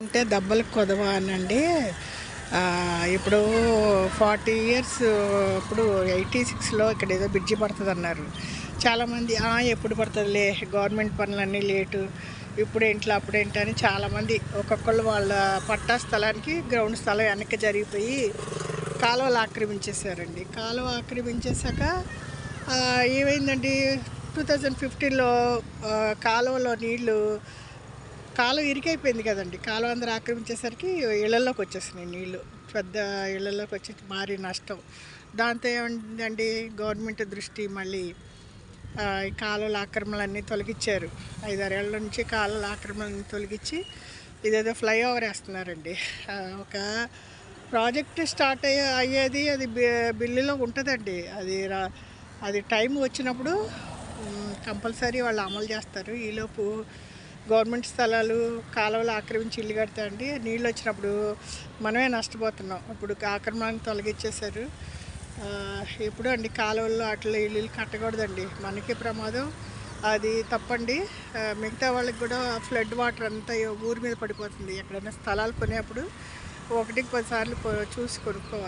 అంటే దెబ్బలకు కొదవ అనండి. ఇప్పుడు 40 ఇయర్స్ ఇప్పుడు 86లో ఇక్కడ ఏదో బ్రిడ్జి పడుతుందన్నారు. చాలామంది ఎప్పుడు పడుతుందిలే, గవర్నమెంట్ పనులన్నీ లేటు, ఇప్పుడేంట్లా అప్పుడేంటి అని చాలామంది ఒక్కొక్కళ్ళు వాళ్ళ పట్టా స్థలానికి గ్రౌండ్ స్థలం వెనక్కి జరిగిపోయి కాలువలు ఆక్రమించేశారండి. కాలువ ఆక్రమించేశాక ఏమైందండి, 2015లో కాలువలో నీళ్ళు, కాలువ ఇరికైపోయింది కదండి. కాలువ అందరూ ఆక్రమించేసరికి ఇళ్లలోకి వచ్చేసినాయి నీళ్ళు, పెద్ద ఇళ్లలోకి వచ్చి భారీ నష్టం. దాంతో ఏమైందండి, గవర్నమెంట్ దృష్టి మళ్ళీ ఈ కాలువల ఆక్రమణలన్నీ తొలగించారు. 5-6 ఏళ్ళ నుంచి కాలువల ఆక్రమణలన్నీ తొలగించి ఇదేదో ఫ్లైఓవర్ వేస్తున్నారండి. ఒక ప్రాజెక్ట్ స్టార్ట్ అయ్యేది అది బిల్లులో ఉంటుందండి. అది టైం వచ్చినప్పుడు కంపల్సరీ వాళ్ళు అమలు చేస్తారు. ఈలోపు గవర్నమెంట్ స్థలాలు కాలువలు ఆక్రమించి ఇల్లు కడతా అండి, నీళ్ళు వచ్చినప్పుడు మనమే నష్టపోతున్నాం. ఇప్పుడు ఆక్రమణను తొలగించేశారు. ఎప్పుడు అండి కాలువల్లో అట్లా ఇల్లు కట్టకూడదండి, మనకి ప్రమాదం. అది తప్పండి. మిగతా వాళ్ళకి కూడా ఫ్లడ్ వాటర్ అంతా ఊరి మీద పడిపోతుంది. ఎక్కడైనా స్థలాలు కొనేప్పుడు 1-10 సార్లు చూసి కొనుక్కోవాలి.